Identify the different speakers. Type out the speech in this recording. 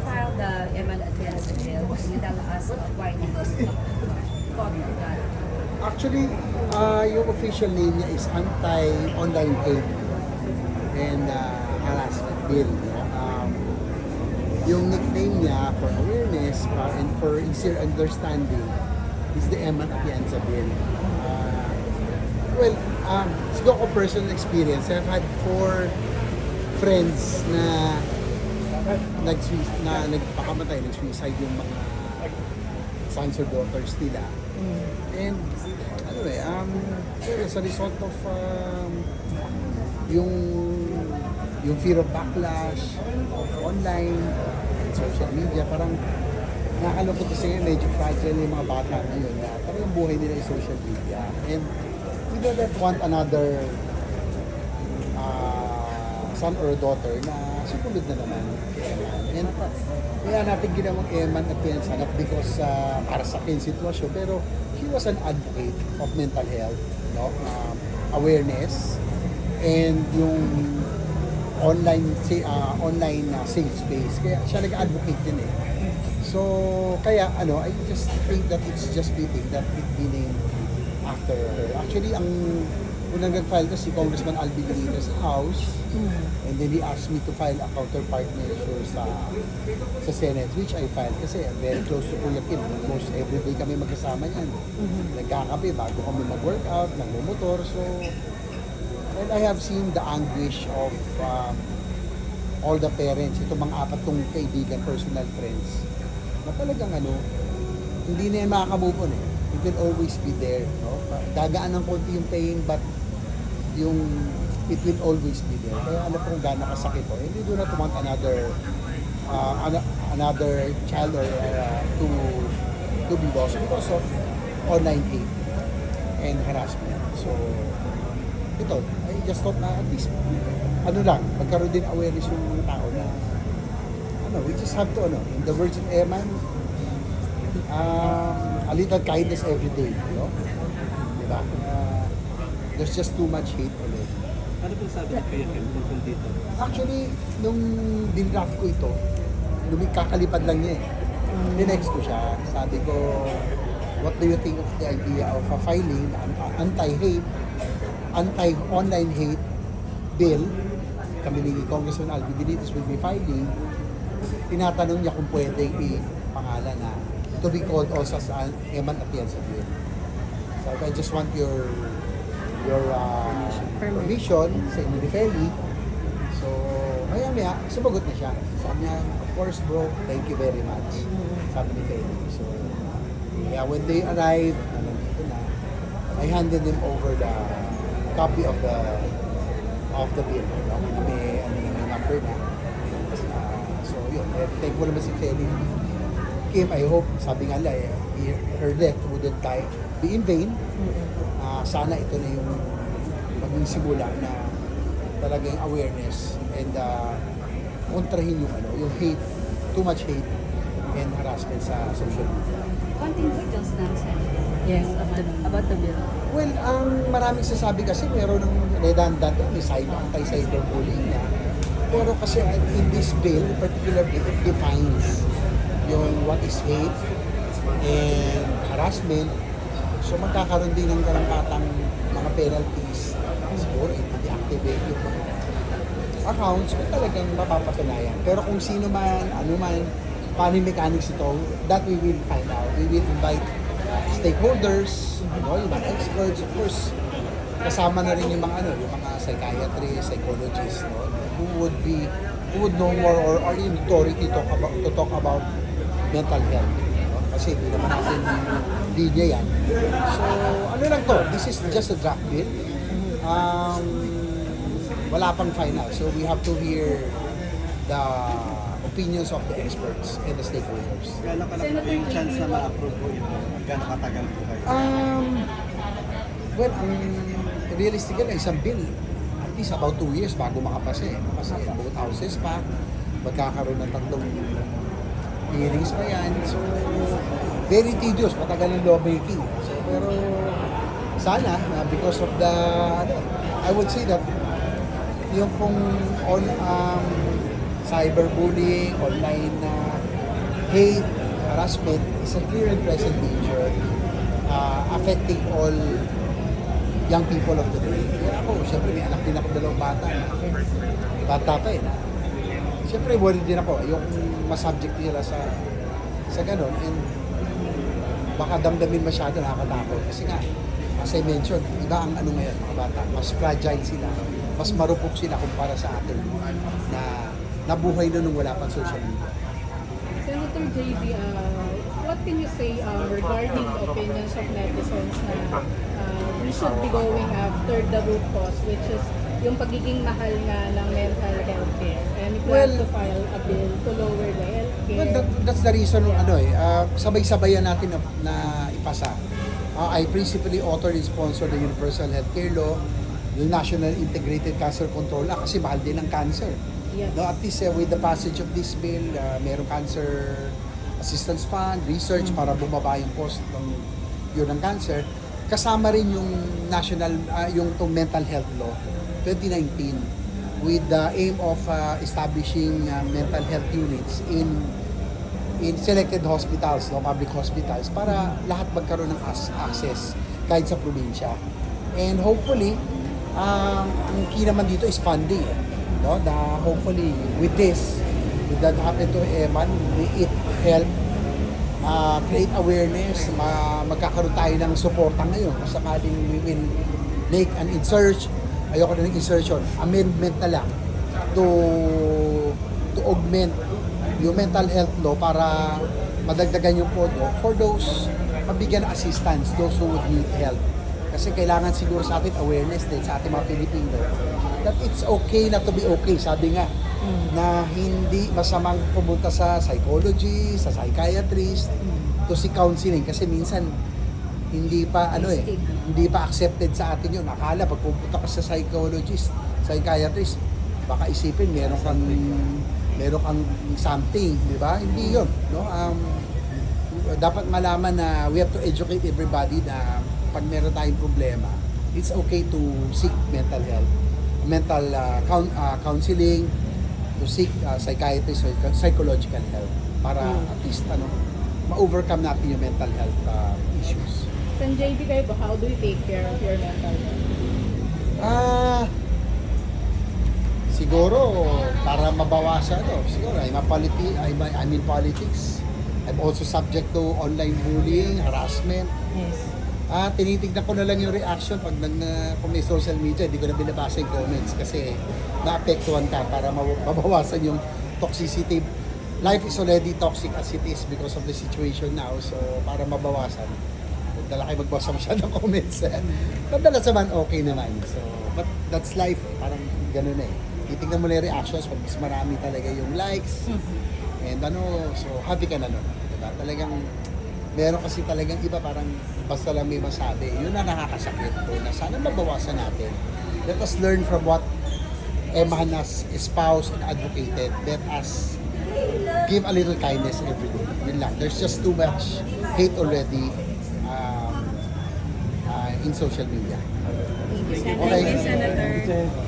Speaker 1: filed the Eman Atienza bill. Can you tell us why it was fought for that?
Speaker 2: Actually, yung official name niya is Anti-Online Hate and Harassment Bill. Yung nickname niya for awareness and for easier understanding is the Eman Atienza Bill. Well, siguro ko personal experience. I've had 4 friends na nagpakamatay, nag-suicide yung mga sons or daughters nila. And ano as a result of yung fear of backlash of online and social media, parang nakakalungkot kasi ngayon medyo fragile yung mga bata ngayon na talagang buhay nila yung social media. And we don't want another son or daughter na sumunod na naman kay Eman. And kaya natin ginawang Eman Atienza, not because para sa akin sitwasyon, pero he was an advocate of mental health, no? Awareness, and yung online safe space. Kaya siya nag-advocate din eh. So, kaya I just think that it's just fitting that it be named after her. Actually, ang unang nag-file ko si Congressman Alvin Benitez sa House, and then he asked me to file a counterpart measure sa Senate, which I filed kasi very close to Kuya Kim. Almost everyday kami magkasama niyan. Nagkakape bago kami mag-workout, nagmumotor. So, and I have seen the anguish of all the parents, ito mga 4 kaibigan, personal friends, na talagang hindi na yan makaka-move on eh. It will always be there, no? Gagaan ng konti yung pain, but it will always be there. Kaya alam ko kung gaano kasakit to. And we do not want another child or to be lost because of online hate and harassment. So, ito, I just thought na at least, magkaroon din awareness yung tao na, we just have to, in the words of Eman, a little kindness every day, diba? There's just too much hate already.
Speaker 3: Ano po sabi ni Kuya Kim tungkol dito?
Speaker 2: Actually, nung dinraft ko ito, kakalipad lang niya eh. Dinext ko siya, sabi ko, what do you think of the idea of filing anti-online hate bill? Kami ni Congressman Alvin Benitez will be filing. Tinatanong niya kung pwedeng i-pangalan na to be called also as an Eman Atienza bill. So I just want your permission sa inyo ni Feli. So, maya sumagot na siya. Sabi niya, of course bro, thank you very much. Sabi ni Feli. So, yeah, when they arrived, I handed them over the copy of the bill. May number na. So, yun. Thankful naman si Feli. Kim, I hope, sabi nga nila, her death wouldn't be in vain. Sana ito na yung maging simula na talagang awareness and kontrahin yung hate, too much hate and harassment sa social media.
Speaker 1: Konting details lang, sir. Yes, about the bill.
Speaker 2: Well, ang maraming sasabi kasi meron ng redundant, may anti-cyberbullying na. Pero kasi in this bill, particularly, it defines yung what is hate and harassment. So magkakaroon din ng karampatang mga penalties. Siguro i-deactivate yung mga accounts kung talagang mapapatunayan. Pero kung sino man, paano yung mechanics ito, that we will find out. We will invite stakeholders, yung mga experts, of course. Kasama na rin yung mga psychiatrists, psychologists, who would know more or are in authority to talk about mental health. Kasi hindi naman natin linya yan. So, this is just a draft bill. Wala pang final. So, we have to hear the opinions of the experts and the stakeholders.
Speaker 3: Gano'n ka lang po yung chance na ma-approve po ito? Gano'n katagal po kayo?
Speaker 2: Well, realistically, isang bill, at least about 2 years bago makapasa eh. Kasi both houses pa, magkakaroon ng 3 hearings pa yan. So, very tedious, matagal ng lawmaking. So, pero sana, because of the, I would say that yung pong cyberbullying, online hate, harassment is a clear and present danger affecting all young people of today. Kaya ako, syempre may anak din ako, 2 bata. Bata pa eh. Syempre worried din ako, yung masubject nila sa ganon. And baka damdamin masyado, nakakatakot. Kasi nga, as I mentioned, iba ang ano ngayon, mga bata. Mas fragile sila, mas marupok sila kumpara sa atin na nabuhay na nung wala pang social media.
Speaker 4: Senator JB, what can you say regarding the opinions of netizens na we should be going after the root cause, which is yung pagiging mahal nga ng mental health care, and you plan to file a bill to lower the health care?
Speaker 2: Well, that's the reason, sabay-sabayan natin na ipasa. I principally author and sponsor the Universal Healthcare Law, yung National Integrated Cancer Control Act, kasi mahal din ang cancer.
Speaker 4: Yes.
Speaker 2: No, at least with the passage of this bill, merong cancer assistance fund, research para bumaba yung cost ng cancer. Kasama rin yung national, yung mental health law 2019 with the aim of establishing mental health units in selected hospitals, public hospitals, para lahat magkaroon ng access kahit sa probinsya. And hopefully, ang key naman dito is funding. No? Hopefully, with that happen to Eman, may it help create awareness, magkakaroon tayo ng suporta ngayon kung sakaling we will make an insertion, amendment na lang to augment yung mental health law para madagdagan yung pondo for those mabigyan ng assistance, those who would need help. Kasi kailangan siguro sa atin awareness din sa ating mga Pilipino that it's okay not to be okay. Sabi nga, na hindi masamang pumunta sa psychologist, sa psychiatrist, to seek counseling. Kasi minsan, hindi pa accepted sa atin yun. Akala, pag pupunta ka sa psychologist, psychiatrist, baka isipin, meron kang something, di ba? Hindi yun. No? Dapat malaman na we have to educate everybody na pag meron tayong problema, it's okay to seek mental health, counseling, to seek psychiatrist or psychological help para at least ma-overcome natin yung mental health issues.
Speaker 4: Then JB kayo ba, how do you take care of your mental health?
Speaker 2: Siguro para mabawasan siguro I'm in politics. I'm also subject to online bullying, harassment.
Speaker 4: Yes.
Speaker 2: Tinitignan ko na lang yung reaction pag kung may social media, hindi ko na binabasa yung comments kasi naapektuhan ka para mabawasan yung toxicity. Life is already toxic as it is because of the situation now. So, para mabawasan, huwag na lang kayo magbasa masyado ng comments. Madalas naman okay naman. So, but that's life. Parang ganun eh. Titignan mo na yung reactions pag mas marami talaga yung likes. And so happy ka na nun. Diba? Talagang meron kasi talagang iba parang basta lang may masabi. Yun na nakakasakit po na sana mabawasan natin. Let us learn from what Eman has espoused and advocated. Let us give a little kindness every day. Yun lang. There's just too much hate already in social media.
Speaker 1: Thank you, Senator.